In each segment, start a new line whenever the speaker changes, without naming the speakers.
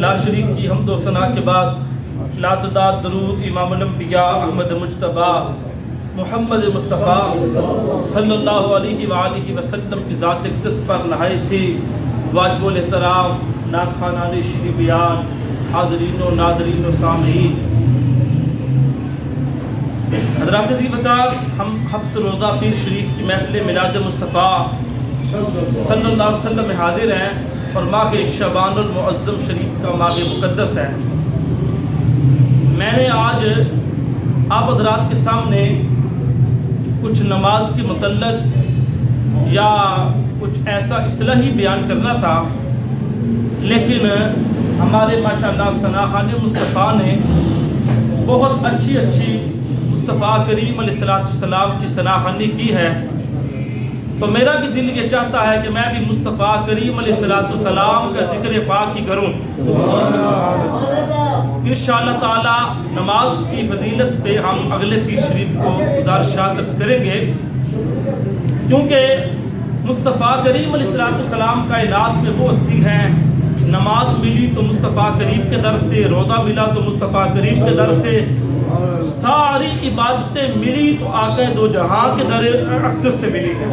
لا شریک کی حمد و ثنا کے بعد لاتداد درود امام الانبیاء احمد مجتبی محمد مصطفیٰ صلی اللہ علیہ وآلہ وسلم کی ذات اقدس پر نہایت ہی واجب الاحترام نعت خوانان شیریں بیان، حاضرین و ناظرین و سامعین، حضرات عزیز وقار، ہم ہفت روزہ پیر شریف کی محفل میلاد مصطفیٰ صلی اللہ علیہ وسلم میں حاضر ہیں اور ماہ شعبان المعظم شریف کا ماہ مقدس ہے۔ میں نے آج آپ حضرات کے سامنے کچھ نماز کے متعلق یا کچھ ایسا اصلاحی بیان کرنا تھا، لیکن ہمارے ماشاءاللہ ثنا خان مصطفیٰ نے بہت اچھی مصطفیٰ کریم علیہ السلام کی ثنا خوانی کی ہے، تو میرا بھی دل یہ چاہتا ہے کہ میں بھی مصطفیٰ کریم علیہ السلام کا ذکر پاک ہی کروں۔ انشاءاللہ تعالی نماز کی فضیلت پہ ہم اگلے پیر شریف کو گزارشات عرض کریں گے، کیونکہ مصطفیٰ کریم علیہ السلام کا ناس میں وہ ہستی ہیں، نماز ملی تو مصطفیٰ کریم کے در سے، روزہ ملا تو مصطفیٰ کریم کے در سے، ساری عبادتیں ملی تو آقا دو جہاں کے در اقدس سے ملی ہے۔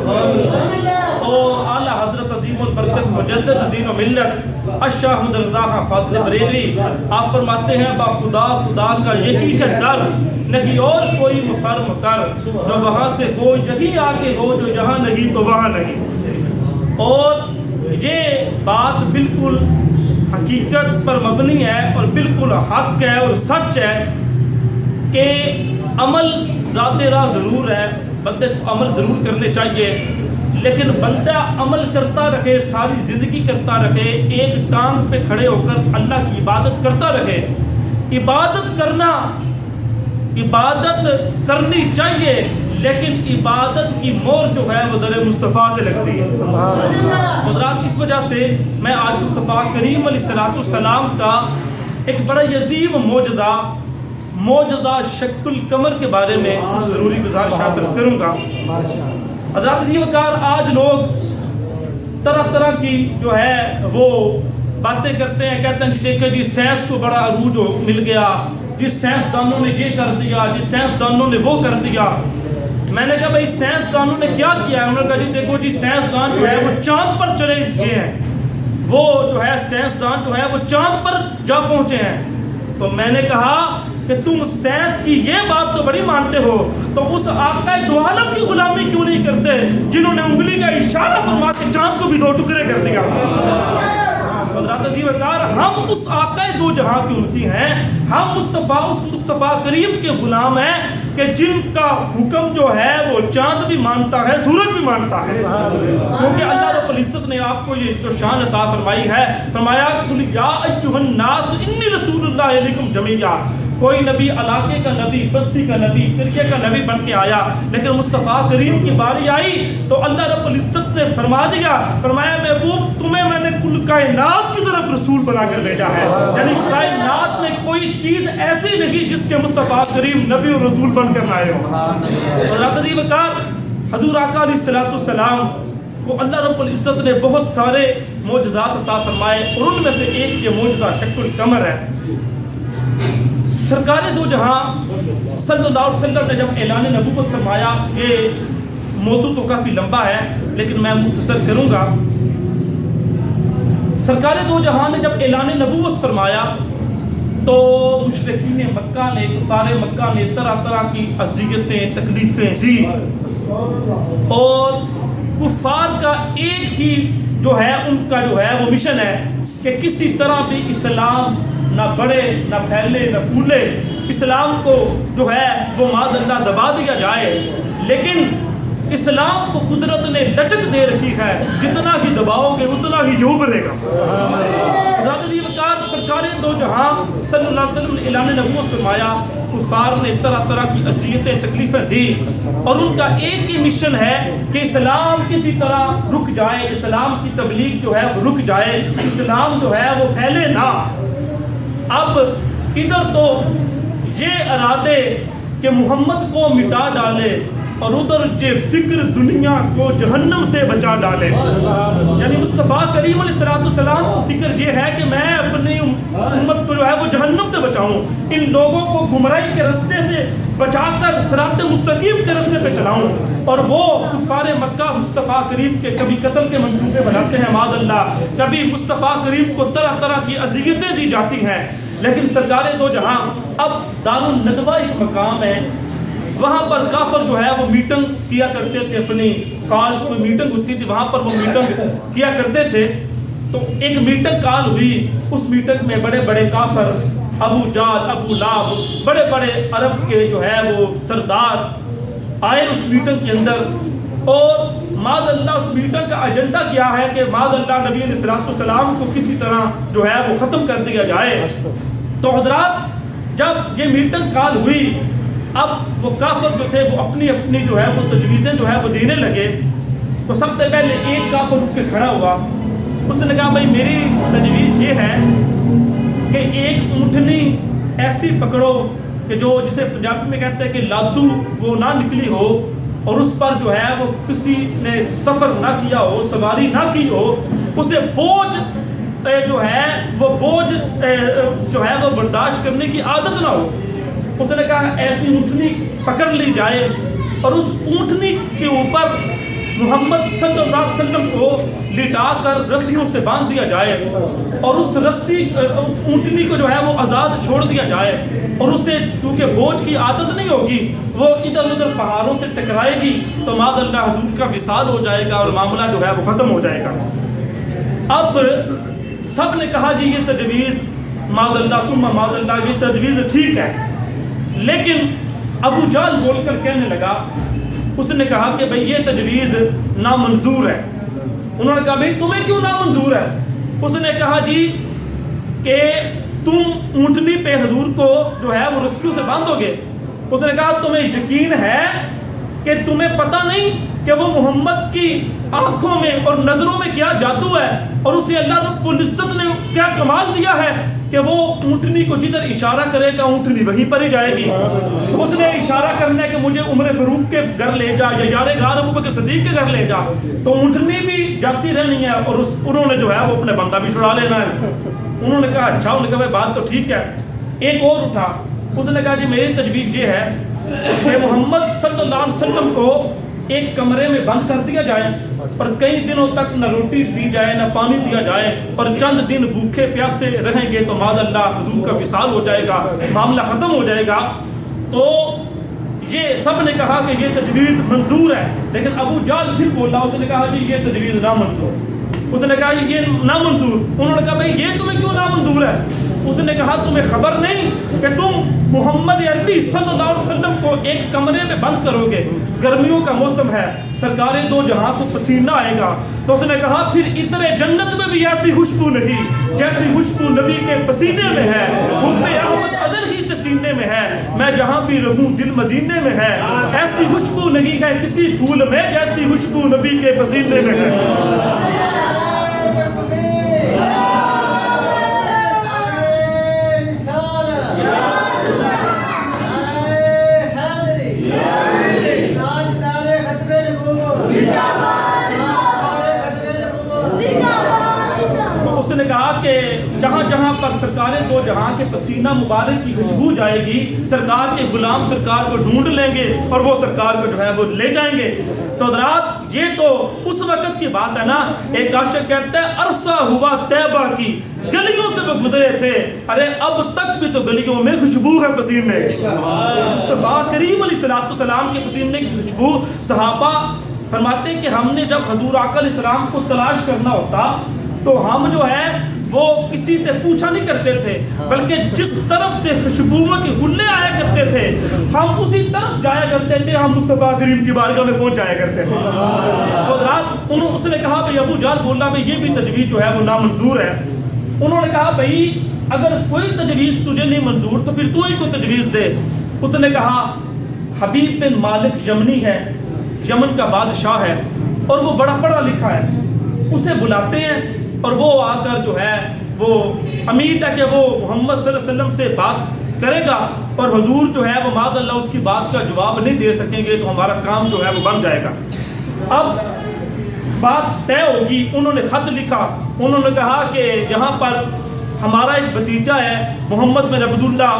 اور اعلیٰ حضرت عظیم البرکت مجدد دین و ملت اشاہ احمد رضا خان فاضل بریلوی آپ فرماتے ہیں با خدا خدا کا یہی ہے در، نہیں اور کوئی مفر مکر، جو وہاں سے ہو یہی آگے ہو، جو جہاں نہیں تو وہاں نہیں۔ اور یہ بات بالکل حقیقت پر مبنی ہے اور بالکل حق ہے اور سچ ہے کہ عمل ذات راہ ضرور ہے، بندے کو عمل ضرور کرنے چاہیے، لیکن بندہ عمل کرتا رہے، ساری زندگی کرتا رہے، ایک ٹانگ پہ کھڑے ہو کر اللہ کی عبادت کرتا رہے۔ عبادت کرنی چاہیے، لیکن عبادت کی مور جو ہے وہ در مصطفیٰ سے لگتی ہے۔ حضرات، اس وجہ سے میں آج مصطفیٰ کریم علیہ السلام کا ایک بڑا عظیم معجزہ شق القمر کے بارے میں ضروری گزارشات کروں گا۔ حضرات عزیز وقار، آج لوگ طرح طرح کی جو ہے وہ باتیں کرتے ہیں، کہتے ہیں دیکھیں جی سائنس کو بڑا عروج مل گیا، جس سائنسدانوں نے یہ کر دیا، جس سائنسدانوں نے وہ کر دیا۔ میں نے کہا بھائی سائنسدانوں نے کیا کیا ہے؟ انہوں نے کہا جی دیکھو جی سائنسدان جو ہے وہ چاند پر چلے گئے ہیں، وہ جو ہے سائنسدان جو ہے وہ چاند پر جا پہنچے ہیں۔ تو میں نے کہا کہ تم سائنس کی یہ بات تو بڑی مانتے ہو، تو اس آقا دو عالم کی غلامی کیوں نہیں کرتے جنہوں نے انگلی کا اشارہ فرما کے چاند کو بھی دو ٹکڑے کر دیا؟ حضرات عزیز وقار، ہم اس آقا دو جہاں کی امتی ہیں، ہم مصطفیٰ کریم کے غلام ہیں کہ جن کا حکم جو ہے وہ چاند بھی مانتا ہے، سورج بھی مانتا ہے، کیونکہ اللہ رب العزت نے آپ کو یہ جو شان عطا فرمائی ہے، فرمایا قل یا ایھا الناس انی رسول اللہ الیکم جمیعا۔ کوئی نبی علاقے کا نبی، بستی کا نبی، فرقے کا نبی بن کے آیا، لیکن مصطفیٰ کریم کی باری آئی تو اللہ رب العزت نے فرما دیا، فرمایا محبوب تمہیں میں نے کل کائنات کی طرف رسول بنا کر بھیجا ہے، یعنی کائنات میں کوئی چیز ایسی نہیں جس کے مصطفیٰ کریم نبی اور رسول بن کر آئے ہو۔ حضرات عزیز وقار، حضور آقا علیہ السلام کو اللہ رب العزت نے بہت سارے معجزات عطا فرمائے، اور ان میں سے ایک یہ معجزہ شق القمر ہے۔ سرکار دو جہاں صلی اللہ علیہ وسلم نے جب اعلان نبوت فرمایا، یہ موضوع تو کافی لمبا ہے لیکن میں مختصر کروں گا۔ سرکار دو جہاں نے جب اعلان نبوت فرمایا تو مشرکین مکہ نے، کفار مکہ نے طرح طرح کی اذیتیں تکلیفیں دی، اور کفار کا ایک ہی جو ہے ان کا جو ہے وہ مشن ہے کہ کسی طرح بھی اسلام نہ بڑھے نہ پھیلے نہ پھولے، اسلام کو جو ہے وہ معاذ اللہ دبا دیا جائے۔ لیکن اسلام کو قدرت نے لچک دے رکھی ہے، جتنا ہی دباؤ گے اتنا ہی جو بڑھے گا۔ سرکار دو جہاں صلی اللہ علیہ وسلم نے اعلان نبوت فرمایا، کفار نے طرح طرح کی اذیتیں تکلیفیں دی، اور ان کا ایک ہی مشن ہے کہ اسلام کسی طرح رک جائے، اسلام کی تبلیغ جو ہے وہ رک جائے، اسلام جو ہے وہ پھیلے نہ۔ اب ادھر تو یہ ارادے کہ محمد کو مٹا ڈالے، اور ادھر یہ فکر دنیا کو جہنم سے بچا ڈالے، یعنی مصطفیٰ کریم علیہ السلام کو فکر یہ ہے کہ میں اپنی उम्मत को जो है वो जहन्नम से बचाऊं, इन लोगों को गुमराही के रास्ते से बचाकर सिरात मुस्तकीम के रास्ते पे चलाऊं। और वो कुफारे मक्का मुस्तफ़ा करीम के कभी कत्ल के मंसूबे बनाते हैं माज़अल्लाह, कभी मुस्तफ़ा करीम को तरह तरह की अज़ियतें दी जाती हैं, लेकिन सरकारे दो जहां अब दारुल नदवा एक मकाम है, वहाँ पर काफर जो है वो मीटिंग किया करते थे, अपनी कॉल कोई मीटिंग होती थी वहाँ पर वो मीटिंग किया करते थे। तो एक मीटिंग कॉल हुई, उस मीटिंग में बड़े बड़े काफर अबू जाल अबू लाब बड़े बड़े अरब के जो है वो सरदार आए उस मीटिंग के अंदर। और माज़अल्लाह उस मीटिंग का एजेंडा क्या है कि माज़अल्लाह नबी अलैहिस्सलाम को किसी तरह जो है वो ख़त्म कर दिया जाए। तो हज़रात जब ये मीटिंग कॉल हुई, अब वो काफर जो थे वो अपनी अपनी जो है वो तजवीज़ें जो है वो देने लगे। तो सबसे पहले एक काफर उठ के खड़ा हुआ, उसने कहा भाई मेरी तजवीज़ ये है कि एक ऊँटनी ऐसी पकड़ो कि जो जिसे पंजाबी में कहते हैं कि लादू वो ना निकली हो, और उस पर जो है वो किसी ने सफ़र ना किया हो, सवारी ना की हो, उसे बोझ जो है वो बोझ जो है वो बर्दाश्त करने की आदत ना हो। उसने कहा ऐसी ऊँटनी पकड़ ली जाए और उस ऊँटनी के ऊपर मोहम्मद सल्लल्लाहु अलैहि वसल्लम को लिटाकर रस्सियों से बांध दिया जाए, और उस ऊँटनी को जो है वो आज़ाद छोड़ दिया जाए, और उसे क्योंकि बोझ की आदत नहीं होगी वो इधर उधर पहाड़ों से टकराएगी तो माज़अल्लाह हुजूर का विसाल हो जाएगा और मामला जो है वो ख़त्म हो जाएगा। अब सब ने कहा जी ये तजवीज़ माज़अल्लाह सुम्मा माज़अल्लाह ये तजवीज़ ठीक है, लेकिन अबू जाल बोलकर कहने लगा, उसने कहा कि भाई ये तजवीज़ नामंजूर है। उन्होंने कहा भाई तुम्हें क्यों नामंजूर है? उसने कहा जी कि तुम ऊँटनी पे हुजूर को जो है वो रस्सियों से बांधोगे। उसने कहा तुम्हें यकीन है कि तुम्हें पता नहीं कि वो मोहम्मद की आंखों में और नज़रों में क्या जादू है, और उसे अल्लाह रब्बुल इज्जत ने क्या कमाल दिया है कि वो ऊँटनी को जिधर इशारा करेगा ऊँटनी वहीं पर ही जाएगी। उसने इशारा करना है कि मुझे उमर फारूक के घर ले जा या यारे गार अबू बकर सिद्दीक के घर ले जा, तो ऊँटनी भी जाती रहनी है और उन्होंने जो है वो अपने बंदा भी छुड़ा लेना है। उन्होंने कहा अच्छा, उन्होंने कहा बात तो ठीक है। एक और उठा, उसने कहा जी मेरी तजवीज़ ये है कि मोहम्मद सल्लल्लाहु अलैहि वसल्लम को एक कमरे में बंद कर दिया जाए और कई दिनों तक न रोटी दी जाए न पानी दिया जाए, और चंद दिन भूखे प्यासे रहेंगे तो माज़अल्लाह हुजूर का विसाल हो जाएगा, मामला ख़त्म हो जाएगा। तो ये सब ने कहा कि ये तजवीज़ मंजूर है, लेकिन अबू जाल फिर बोला, उसने कहा जी ये तजवीज़ नामंजूर। उसने कहा ये नामंजूर। उन्होंने कहा भाई ये तुम्हें क्यों नामंजूर है? उसने कहा तुम्हें खबर नहीं कि तुम मोहम्मद अरबी सल्लल्लाहु अलैहि वसल्लम को एक कमरे में बंद करोगे, गर्मियों का मौसम है, सरकारें दो जहां को पसीना आएगा। तो उसने कहा फिर इतने जन्नत में भी ऐसी खुशबू नहीं जैसी खुशबू नबी के पसीने में है, हुब्बे अहमद अदल ही से सीने में है, मैं जहां भी रहूं दिल मदीने में है, ऐसी खुशबू नहीं है किसी फूल में जैसी खुशबू नबी के पसीने में है। उसने कहा कि जहाँ जहाँ पर सरकारें दो जहाँ के पसीना मुबारक की खुशबू जाएगी, सरकार के गुलाम सरकार को ढूंढ लेंगे और वो सरकार को जो है वो ले जाएंगे। तो हज़रात ये तो उस वक्त की बात है ना। एक आशिक कहते हैं अरसा हुआ तैबा की गलियों से वो गुजरे थे, अरे अब तक भी तो गलियों में खुशबू है पसीने की। मुस्तफा करीम अलैहिस्सलाम के पसीने की खुशबू। सहाबा फरमाते कि हमने जब हजूर आका अलैहिस्सलाम को तलाश करना होता तो हम जो है वो किसी से पूछा नहीं करते थे, बल्कि जिस तरफ से खुशबुओं के हुल्ले आया करते थे हम उसी तरफ जाया करते थे, हम मुस्तफा करीम की बारगाह में पहुंच जाया करते थे। तो रात उसने कहा भाई अबू जाल बोला भाई ये भी तजवीज़ जो है वो नामंजूर है। उन्होंने कहा भाई अगर कोई तजवीज़ तुझे नहीं मंजूर तो फिर तू ही कोई तजवीज़ दे। उसने कहा हबीब बिन मालिक यमनी है, यमन का बादशाह है और वो बड़ा पढ़ा लिखा है, उसे बुलाते हैं और वो आकर जो है वो उम्मीद है कि वो मोहम्मद सल्लल्लाहु अलैहि वसल्लम से बात करेगा और हुजूर जो है वो माज़अल्लाह उसकी बात का जवाब नहीं दे सकेंगे तो हमारा काम जो है वो बन जाएगा। अब बात तय होगी। उन्होंने खत लिखा, उन्होंने कहा कि यहाँ पर ہمارا ایک بھتیجا ہے محمد بن عبداللہ،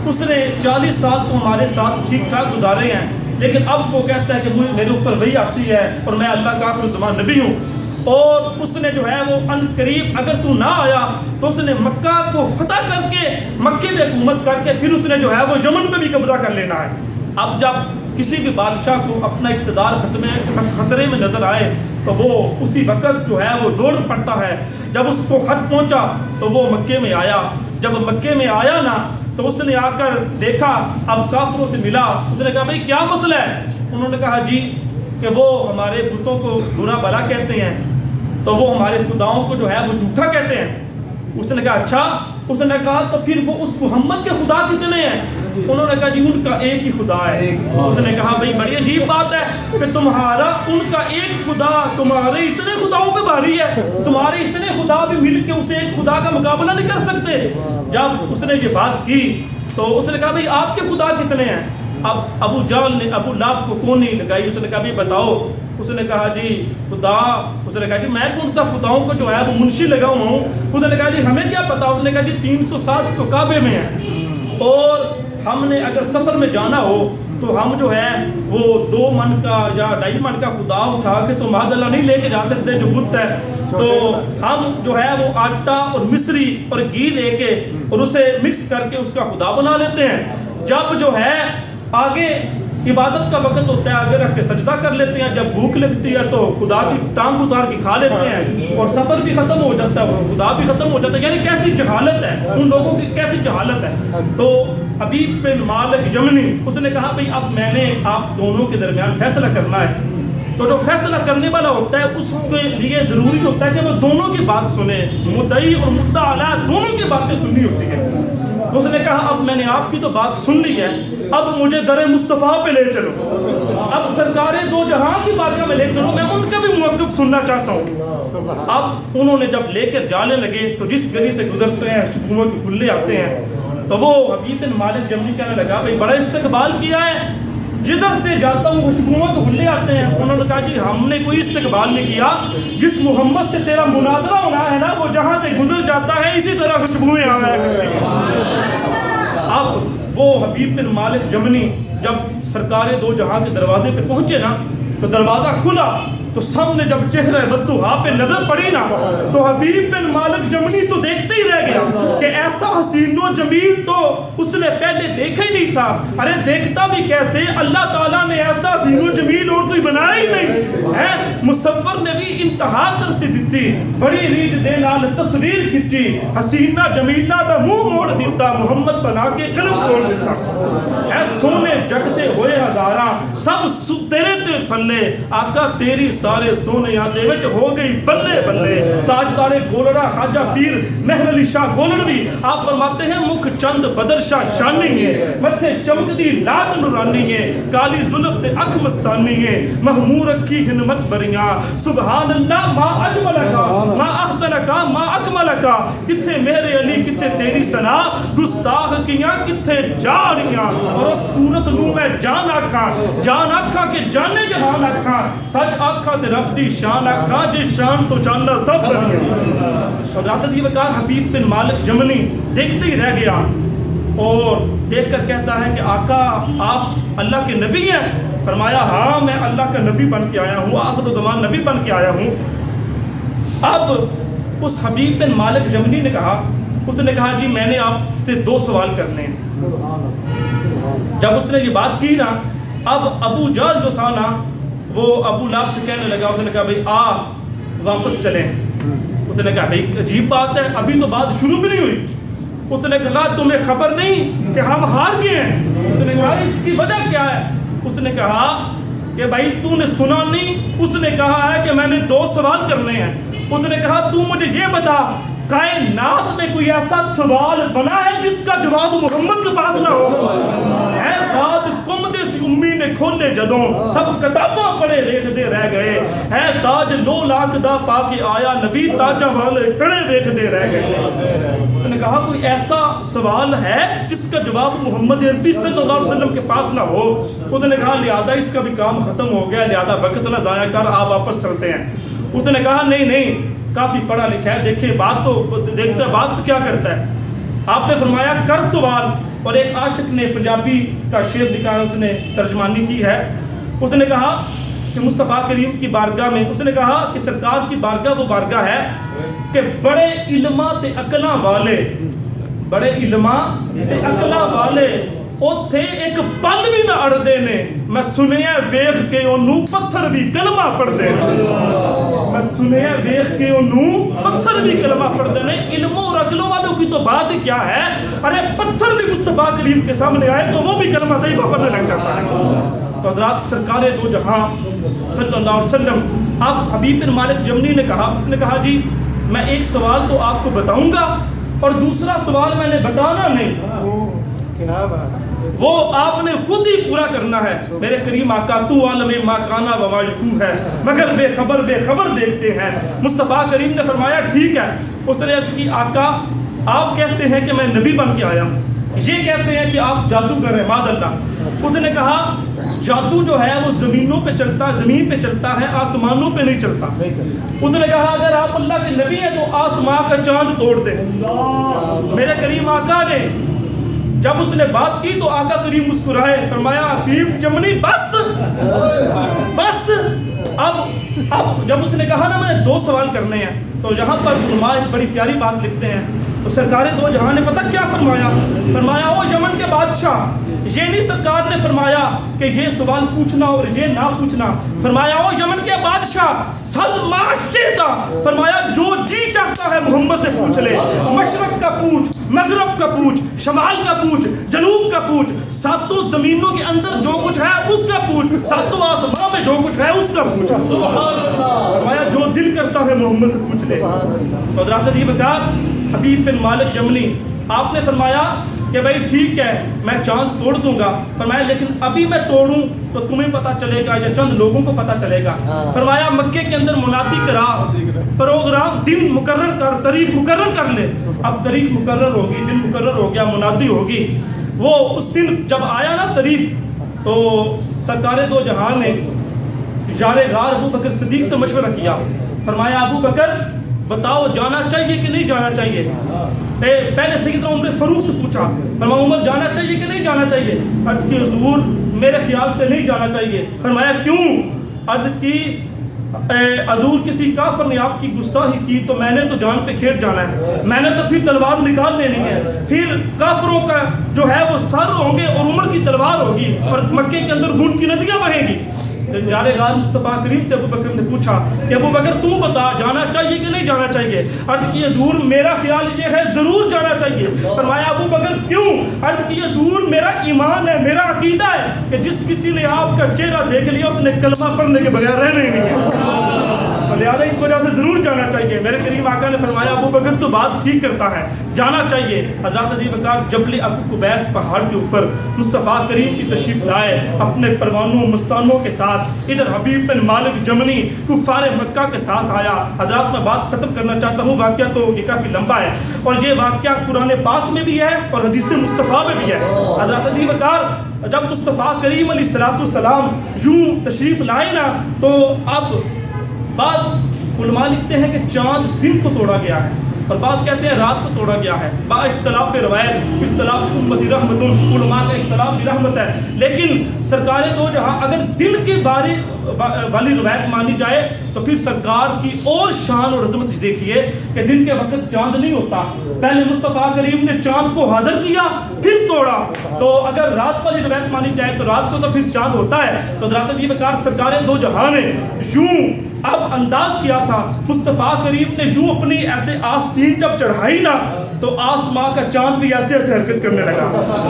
اس نے 40 سال تو ہمارے ساتھ ٹھیک ٹھاک گزارے ہیں، لیکن اب وہ کہتا ہے کہ میرے اوپر وحی آتی ہے اور میں اللہ کا آخر زمان نبی ہوں، اور اس نے جو ہے وہ ان قریب اگر تو نہ آیا تو اس نے مکہ کو فتح کر کے مکے میں حکومت کر کے پھر اس نے جو ہے وہ یمن پہ بھی قبضہ کر لینا ہے۔ اب جب کسی بھی بادشاہ کو اپنا اقتدار خطرے میں نظر آئے تو وہ اسی وقت جو ہے وہ دوڑ پڑتا ہے۔ جب اس کو خط پہنچا تو وہ مکے میں آیا، جب مکے میں آیا نا تو اس نے آ کر دیکھا، اب کافروں سے ملا، اس نے کہا بھئی کیا مسئلہ ہے؟ انہوں نے کہا جی کہ وہ ہمارے بتوں کو برا بھلا کہتے ہیں، تو وہ ہمارے خداؤں کو جو ہے وہ جھوٹا کہتے ہیں۔ اس نے کہا اچھا، اس نے کہا تو پھر وہ اس محمد کے خدا کتنے ہیں؟ انہوں نے کہا جی ان کا ایک ہی خدا ہے۔ اس نے کہا بھئی بڑی عجیب بات ہے کہ تمہارا ان کا ایک خدا تمہارے اتنے خداؤں پہ بھاری ہے، تمہارے اتنے خدا بھی مل کے اسے ایک خدا کا مقابلہ نہیں کر سکتے۔ جب اس نے یہ بات کی تو اس نے کہا بھئی آپ کے خدا کتنے ہیں؟ اب ابو جہل نے ابو لہب کو کونی لگائی، اس نے کہا بھی بتاؤ۔ اس نے کہا جی خدا، اس نے کہا جی میں کون سا خداؤں کو جو ہے وہ منشی لگا ہوا ہوں۔ اس نے کہا جی ہمیں کیا پتا؟ اس نے کہا جی 360 تو کعبے میں ہیں، اور ہم نے اگر سفر میں جانا ہو تو ہم جو ہے وہ 2 من کا یا 2.5 من کا خدا اٹھا کے تو معاذ اللہ نہیں لے کے جا سکتے جو بت ہے، تو ہم جو ہے وہ آٹا اور مصری اور گھی لے کے اور اسے مکس کر کے اس کا خدا بنا لیتے ہیں۔ جب جو ہے آگے عبادت کا وقت ہوتا ہے آگے رکھ کے سجدہ کر لیتے ہیں، جب بھوک لگتی ہے تو خدا کی ٹانگ اتار کے کھا لیتے ہیں، اور سفر بھی ختم ہو جاتا ہے اور خدا بھی ختم ہو جاتا ہے۔ یعنی کیسی جہالت ہے ان لوگوں کی، کیسی جہالت ہے۔ تو حبیب بن مالک یمنی اس نے کہا بھئی اب میں نے آپ دونوں کے درمیان فیصلہ کرنا ہے۔ تو جو فیصلہ کرنے والا ہوتا ہے اس کے لیے ضروری ہوتا ہے کہ وہ دونوں کی بات سنے، مدعی اور مدعا علیہ دونوں کی باتیں سننی ہوتی ہے۔ اس نے کہا اب میں نے آپ کی تو بات سن لی ہے، اب مجھے در مصطفیٰ پہ لے چلو، اب سرکار دو جہاں کی بارگاہ میں لے چلو، میں ان کا بھی موقف سننا چاہتا ہوں۔ اب انہوں نے جب لے کر جانے لگے تو جس گلی سے گزرتے ہیں شگوفوں کے کھلے آتے ہیں، تو وہ حبیب بن مالک یمنی کہنے لگا بھئی بڑا استقبال کیا ہے، جدھر سے جاتا ہوں خوشبوؤں کے کھلے آتے ہیں۔ انہوں نے کہا جی ہم نے کوئی استقبال نہیں کیا، جس محمد سے تیرا مناظرہ ہونا ہے نا وہ جہاں سے گزر جاتا ہے اسی طرح خوشبوئیں آیا کرتی ہیں۔ اب وہ حبیب بن مالک یمنی جب سرکار دو جہاں کے دروازے پہ پہنچے نا تو دروازہ کھلا تو سامنے جب چہرہ بدوحا پہ نظر پڑی نا تو حبیب بن مالک یمنی تو دیکھتے ہی رہ گیا کہ ایسا حسین و جمیل تو اس نے پہلے دیکھا ہی نہیں تھا۔ ارے دیکھتا بھی کیسے، اللہ تعالیٰ نے ایسا حسین و جمیل اور کوئی بنایا ہی نہیں ہے۔ مصور نے بھی انتہا ترسی دیتی، بڑی ریج دے نال تصویر کھچی، حسینہ جمیلہ دا منہ موڑ دیتا، محمد بنا کے قلم توڑ دیتا۔ اے سونے جگتے ہوئے ہزاراں سب تیرے تے تھلے، آقا تیری سارے سونے یہاں دے وچ ہو گئی بلے بلے۔ تاجدار گولڑا خواجہ پیر مہر علی شاہ گولڑوی آپ فرماتے ہیں مکھ چند بدر شاہ شانی ہے، متھے چمکدی لات نورانی ہے، کالی زلف تے اکھ مستانی ہے، مہمور رکھی ہنمت بریاں، سبحان اللہ ما اجملکا ما احسنکا ما اکملکا۔ کتھے مہر علی کتھے تیری ثنا، گستاخ کیاں کتھے جاڑیاں، اور اس صورت نو میں جان آکھاں کہ جانے جہان آکھاں، سچ آکھاں تے رب دی شان آکھاں، جس شان تو شان اللہ سب بنیا۔ حضرت دی وقار حبیب بن مالک یمنی دیکھتے ہی رہ گیا اور دیکھ کر کہتا ہے کہ آقا آپ اللہ کے نبی ہیں؟ فرمایا ہاں میں اللہ کا نبی بن کے آیا ہوں، آخر زمان نبی بن کے آیا ہوں۔ اب اس حبیب بن مالک یمنی نے کہا، اس نے کہا جی میں نے آپ سے 2 سوال کرنے ہیں۔ جب اس نے یہ بات کی نا اب ابو جہل جو تھا نا وہ ابو لہب سے کہنے لگا، اس نے کہا بھئی آ واپس چلیں۔ اس نے کہا بھئی عجیب بات ہے، ابھی تو بات شروع بھی نہیں ہوئی۔ اس نے کہا تمہیں خبر نہیں کہ ہم ہار گئے ہیں؟ اس نے کہا اس کی وجہ کیا ہے؟ اس نے کہا کہ بھائی تو نے سنا نہیں؟ اس نے کہا ہے کہ میں نے 2 سوال کرنے ہیں۔ اس نے کہا تو مجھے یہ بتا کائنات میں کوئی ایسا سوال بنا ہے جس کا جواب محمد کے پاس نہ ہو؟ اے داد کم دے سی امی نے کھولے جدوں سب کتاباں پڑھے ویکھ دے رہ گئے، اے تاج 2 لاکھ دا پا کے آیا نبی تاجاں والے کڑے ویکھ دے رہ گئے۔ اس نے کہا کوئی ایسا سوال ہے جس کا جواب محمد عربی صلی اللہ علیہ وسلم کے پاس نہ ہو؟ اس نے کہا لہذا اس کا بھی کام ختم ہو گیا، لہذا وقت نہ ضائع کر آپ واپس چلتے ہیں۔ اس نے کہا نہیں काफ़ी पढ़ा लिखा है, देखे बात तो देखता है बात तो क्या करता है। आपने फरमाया कर सवाल, और एक आशिक ने पंजाबी का शेर लिखा है, उसने तर्जमानी की है। उसने कहा कि मुस्तफ़ा करीम की बारगाह में, उसने कहा कि सरकार की बारगाह वो बारगाह है कि बड़े इल्मा ते अकला वाले, बड़े इल्मा ते अकला वाले ਉੱਥੇ ਇੱਕ ਪਲ ਵੀ ਨਾ ਅੜਦੇ ਨੇ। ਮੈਂ ਸੁਣਿਆ ਵੇਖ ਕੇ ਉਹਨੂੰ ਪੱਥਰ ਵੀ ਕਲਮਾ ਪੜਦੇ ਨੇ। मैं सुनिया वेख के पत्थर भी कलमा पढ़ते ने। इल्मों और अकलों वालों की तो बात क्या है, अरे पत्थर भी मुस्तफा करीम के सामने आए तो वो भी कलमा तैयबा पढ़ने लग जाता है। तो हज़रात सरकार दो जहां सल्लल्लाहु अलैहि वसल्लम, अब हबीब बिन मालिक जमनी ने कहा, उसने कहा जी मैं एक सवाल तो आपको बताऊंगा और दूसरा सवाल मैंने बताना नहीं, वो आपने खुद ही पूरा करना है। मेरे करीम आका तू आलम माकाना व मायकू है, मगर बेखबर बेखबर देखते हैं। मुस्तफ़ा करीम ने फरमाया ठीक है। उसने अर्ज़ की आका आप कहते हैं कि मैं नबी बन के आया हूँ, ये कहते हैं कि आप जादूगर हैं मादअल्लाह। उसने कहा जादू जो है वो ज़मीनों पे चलता, ज़मीन पे चलता है, आसमानों पे नहीं चलता। उसने कहा अगर आप अल्लाह के नबी हैं तो आसमान का चांद तोड़ दे। मेरे करीम आका ने जब उसने बात की तो आका करीम मुस्कुराए, फरमाया हबीब जमनी बस बस। अब जब उसने कहा ना मैंने दो सवाल करने हैं, तो यहाँ पर उलमा एक बड़ी प्यारी बात लिखते हैं। तो सरकार दो जहां ने पता क्या फरमाया, फरमाया ओ यमन के बादशाह, ये नहीं सरकार ने फरमाया कि ये सवाल पूछना और ये ना पूछना, फरमाया ओ यमन के बादशाह सलमाशेदा, फरमाया जो जी चाहता है मोहम्मद से पूछ ले। मशरक का पूछ, मगरब का पूछ, शमाल का पूछ, जनूब का पूछ, सातों जमीनों के अंदर जो कुछ है उसका पूछ, सातों आसमां में जो कुछ है उसका पूछ। फरमाया जो दिल करता है मोहम्मद से पूछ ले। तो हज़रत ये बता हबीब बिन मालिक यमनी, आपने फरमाया कि भाई ठीक है मैं चांद तोड़ दूंगा, फरमाया लेकिन अभी मैं तोड़ूं तो तुम्हें पता चलेगा या चंद लोगों को पता चलेगा। फरमाया मक्के के अंदर मुनादी करा, प्रोग्राम दिन मुकर्रर कर, तारीख मुकर्रर कर ले। अब तारीख मुकर्रर होगी, दिन मुकर्रर हो गया, मुनादी होगी। वो उस दिन जब आया ना तारीख, तो सरकार दो जहां ने यारे गार अबू बकर सिद्दीक से मशवरा किया। फरमाया अबू बकर बताओ जाना चाहिए कि नहीं जाना चाहिए। पहले सैयदना उमर फारूक से पूछा, फरमाया उमर जाना चाहिए कि नहीं जाना चाहिए। अर्ज की हुजूर मेरे ख्याल से नहीं जाना चाहिए। फरमाया क्यों? अर्ज की हजूर किसी काफिर ने आपकी गुस्ताखी की तो मैंने तो जान पे खेल जाना है, मैंने तो फिर तलवार निकाल लेनी है, फिर काफिरों का जो है वो सर होंगे और उमर की तलवार होगी और मक्के के अंदर खून की नदियां बहेंगी। यारे गाल मुस्तफ़ा करीम से अबू बकर ने पूछा कि अबू बकर तू बता जाना चाहिए कि नहीं जाना चाहिए। अर्ज की हजूर मेरा ख्याल ये है जरूर जाना चाहिए। फरमाया अबू बकर क्यों? अर्ज की हजूर मेरा ईमान है, मेरा अकीदा है कि जिस किसी ने आपका चेहरा देख लिया उसने कलमा पढ़ने के बगैर रहना ही नहीं है, लिहाजा इस वजह से जरूर जाना चाहिए। मेरे करीम आका ने फरमाया अबू बकर तो बात ठीक करता है, जाना चाहिए। हज़रत अबू बकर जबल अबू कुबैस पहाड़ के ऊपर मुस्तफ़ा करीम की तशरीफ लाए अपने परवानों मस्तानों के साथ। इधर हबीब बिन मालिक जमनी कुफ़ार मक्का के साथ आया। हज़रत मैं बात ख़त्म करना चाहता हूँ, वाक़या तो ये काफ़ी लंबा है और ये वाक़या कुरान पाक में भी है और हदीस मुस्तफ़ा में भी है। हज़रत अबू बकर जब मुस्तफ़ा करीम अलैहिस्सलाम यूं तशरीफ लाए ना, तो अब बाद उलमा लिखते हैं कि चांद दिन को तोड़ा गया है और बात कहते हैं रात को तोड़ा गया है। बा इख्तलाफ रवायत, इख्तलाफ उम्मती रहमतुन, उलमा का इख्तलाफ भी रहमत है। लेकिन सरकार दो जहां अगर दिन के बारे वाली रवायत मानी जाए तो फिर सरकार की और शान और अजमत देखिए कि दिन के वक्त चांद नहीं होता। पहले मुस्तफ़ा करीम ने चांद को हाजिर किया फिर तोड़ा, तो अगर रात वाली रवायत मानी जाए तो रात को तो फिर चांद होता है। तो दरात ये बेकार सरकार दो जहां ने यूं अब अंदाज किया था, मुस्तफ़ा करीम ने यूं अपनी ऐसे आस्तीन जब चढ़ाई ना तो आसमां का चांद भी ऐसे ऐसे हरकत करने लगा।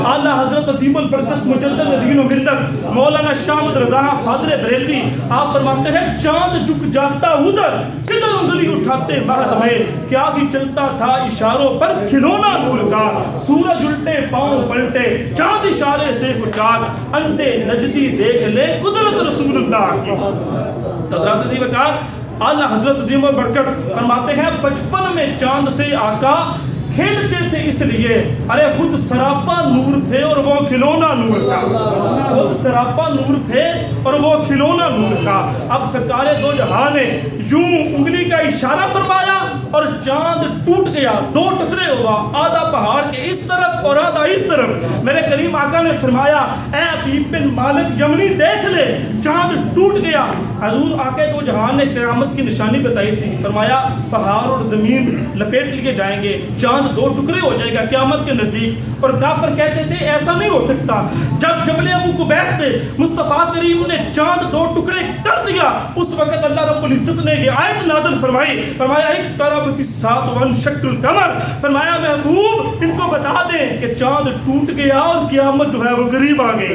आला हजरत अजीमुल बरकत मुजद्दिद दीन व मिल्लत मौलाना शाह अहमद रज़ा फादर बरेलवी आप फरमाते हैं चांद झुक जाता उधर किधर उंगली उठाते महद में, क्या ही चलता था इशारों पर खिलौना नूर का, सूरज उल्टे पांव पलटे चांद इशारे से उचार, अंधे नजदी देख ले कुदरत रसूलुल्लाह की। आला हजरत अजीमुल बरकत फरमाते हैं बचपन में चांद से आका खेलते थे इसलिए, अरे खुद सरापा नूर थे और वो खिलौना नूर था, खुद सरापा नूर थे और वो खिलौना नूर था। अब सरकार दो जहां ने यूं उंगली का इशारा फरमाया और चांद टूट गया, दो टुकड़े हुआ, आधा पहाड़ के इस तरफ और आधा इस तरफ। मेरे करीम आका ने फरमाया ऐ हबीब बिन मालिक यमनी देख ले, चांद टूट गया। हजूर आके दो जहान ने क़यामत की निशानी बताई थी, फरमाया पहाड़ और जमीन लपेट लिए जाएंगे, चांद दो टुकड़े हो जाएगा क़यामत के नज़दीक। और काफिर कहते थे ऐसा नहीं हो सकता। जब जबल अबू कुबैस पे मुस्तफ़ा करीम ने चांद दो टुकड़े कर दिया, उस वक्त अल्लाह रब्बुल इज्जत ने ये आयत नाज़िल फरमाई, फरमाया इक़्तरबतिस साअतु वंशक़्क़ल क़मर, फरमाया महबूब इनको बता दें कि चांद टूट गया और क़यामत जो है वो करीब आ गई।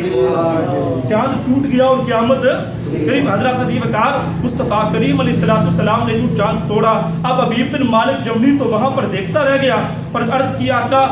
चांद टूट गया और क़यामत करीब। हज़रत अबू बकर मुस्तफ़ा करीम अलैहिस्सलाम ने जो चांद तोड़ा, अब हबीब बिन मालिक जमनी तो वहाँ पर देखता रह गया और अर्ज़ किया आका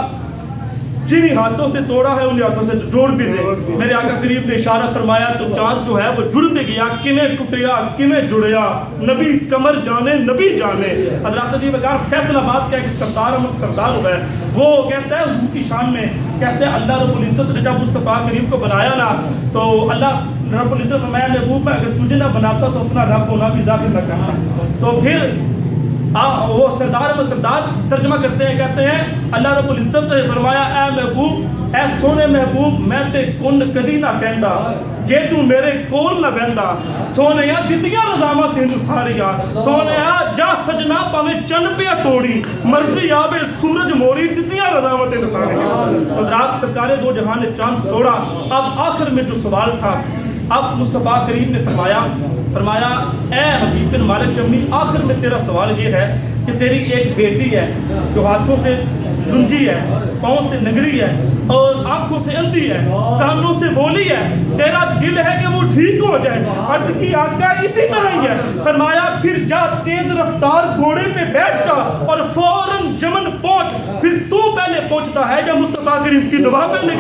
जिन हाथों से तोड़ा है उन हाथों से जोड़ भी दे। मेरे आका करीब ने इशारा फरमाया तो चांद जो है वो जुड़ भी गया, किमें टूटिया किमें जुड़िया, नबी कमर जाने नबी जाने। हज़रत अबू बकर फैसलाबाद का एक सरदार अहमद सरदार हुआ है, वो कहता है उनकी शान में कहते हैं अल्लाह रब्बुल इज्जत ने जब मुस्तफ़ा करीम को बनाया ना, तो अल्लाह रब्बुल इज्जत फरमाया महबूब मैं अगर तुझे ना बनाता तो अपना रब होना भी ज़ाहिर न करता। तो फिर वो सरदार में सरदार तर्जमा करते हैं, कहते हैं अल्लाह रब्बुल इज्जत ने फरमाया ऐ महबूब ऐ सोने महबूब मैं ते कुन कदी ना कहंदा जे तू मेरे कोल ना बहंदा, सोने दितियां रज़ावां तेनू सारिया, सोने जा सजना भावें चन पिया तोड़ी, मर्जी आवे सूरज मोरी, दितियां रज़ावां तेनू सारिया। तो रात सरकारे दो जहां ने चांद तोड़ा। अब आखिर में जो सवाल था, अब मुस्तफ़ा करीम ने फरमाया ए हबीब बिन मालिक जमनी आखिर में तेरा सवाल ये है कि तेरी एक बेटी है जो हाथों से लुंजी है, पाँव से नगड़ी है और आंखों से अंधी है, कानों से बोली है, तेरा दिल है कि वो ठीक हो जाए। अर्थ की आका इसी तरह ही है। फरमाया फिर जा तेज रफ्तार घोड़े पे बैठ जा और फौरन यमन पहुंच। फिर तू पहले पहुंचता है जब मुस्तफ़ा करीम की दुआ पहले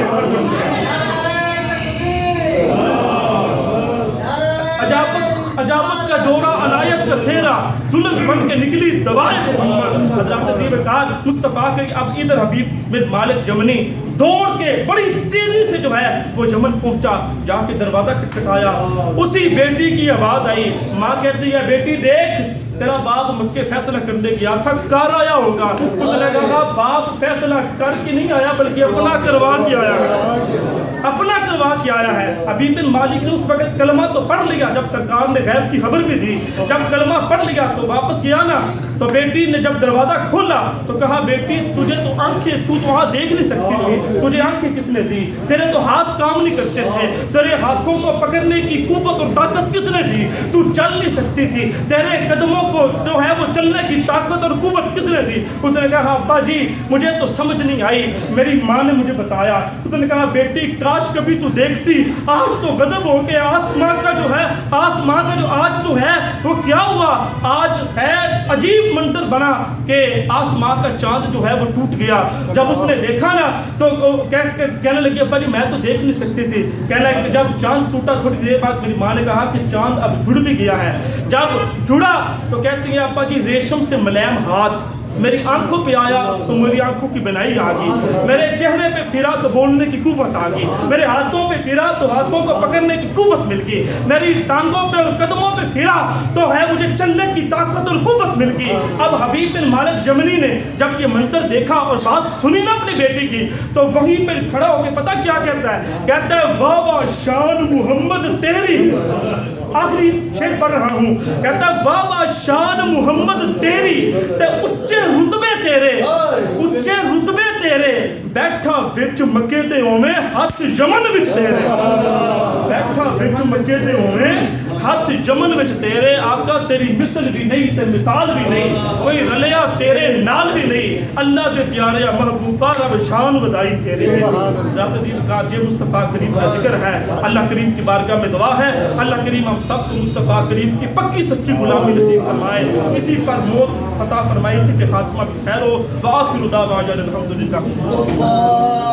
अजाबत का जोड़ा अनायत का सेहरा दुल्हन बन के निकली दवाए मोहम्मद। हज़रत अबू बकर मुस्तफ़ा के अब इधर हबीब बिन मालिक यमनी दौड़ के बड़ी तेजी से जो है वो यमन पहुंचा, जाके दरवाजा खटखटाया, उसी बेटी की आवाज आई। माँ कहती है बेटी देख तेरा बाप मक्के फैसला करने गया था, कर आया होगा। उसने कहा बाप फैसला करके नहीं आया बल्कि अपना करवा के आया है, अपना करवा के आया है। हबीब बिन मालिक ने उस वक्त कलमा तो पढ़ लिया, जब सरकार ने गैब की खबर भी दी, जब कलमा पढ़ लिया तो वापस गया ना, तो बेटी ने जब दरवाजा खोला तो कहा बेटी तुझे तो आंखें, तू तो वहां देख नहीं सकती थी, तुझे आंखें किसने दी? तेरे तो हाथ काम नहीं करते थे, तेरे हाथों को पकड़ने की कुव्वत और ताकत किसने दी? तू चल नहीं सकती थी, तेरे कदमों को जो है वो चलने की ताकत और कुव्वत किसने दी? उसने कहा अब्बा जी मुझे तो समझ नहीं आई, मेरी माँ ने मुझे बताया। उसने कहा बेटी काश कभी तू देखती, आज तो गजब हो के आसमान का जो है, आसमान का जो आज तो है वो क्या हुआ, आज है अजीब मंजर बना कि आसमान का चांद जो है वो टूट गया। जब उसने देखा ना तो कहने लगी अब्बा जी मैं तो देख नहीं सकती थी। कहने लगी जब चांद टूटा थोड़ी देर बाद मेरी माँ ने कहा कि चांद अब जुड़ भी गया है। जब जुड़ा तो कहती है अब्बा जी रेशम से मुलायम हाथ मेरी आंखों पे आया तो मेरी आंखों की बनाई आ गई, मेरे चेहरे पे फिरा तो बोलने की कुव्वत आ गई, मेरे हाथों पे फिरा तो हाथों को पकड़ने की कुव्वत मिल गई, मेरी टांगों पे और कदमों पे फिरा तो है मुझे चलने की ताकत और कुव्वत मिल गई। अब हबीब बिन मालिक यमनी ने जब ये मंजर देखा और बात सुनी ना अपनी बेटी की, तो वहीं पर खड़ा होकर पता क्या कहता है? कहता है वाह वाह शान मुहम्मद तेरी, आखिरी शेर पढ़ रहा हूँ, कहता है वाह वाह शान मुहम्मद तेरी, ते उच्चे रुतबे तेरे, उच्चे रुतबे तेरे, बैठा विच मक्के दे ओवें हथ यमन विच तेरे, बैठा विच मक्के दे ओवें हथ यमन विच तेरे। आका तेरी मिसल भी नहीं ते मिसाल भी नहीं, कोई रलिया तेरे नाल भी नहीं, अल्लाह दे प्यारे महबूबा रब शान वधाई तेरे। ज़ात दी वक़ार ये मुस्तफ़ा करीम का जिक्र है। अल्लाह करीम की बारगाह में दुआ है अल्लाह करीम हम सबको मुस्तफ़ा करीम की पक्की सच्ची गुलामी नसीब फरमाए, इसी पर मौत अता फरमाई कि खात्मा भी खैर हो। व आखिरु दावाना अनिल हम्दुलिल्लाह।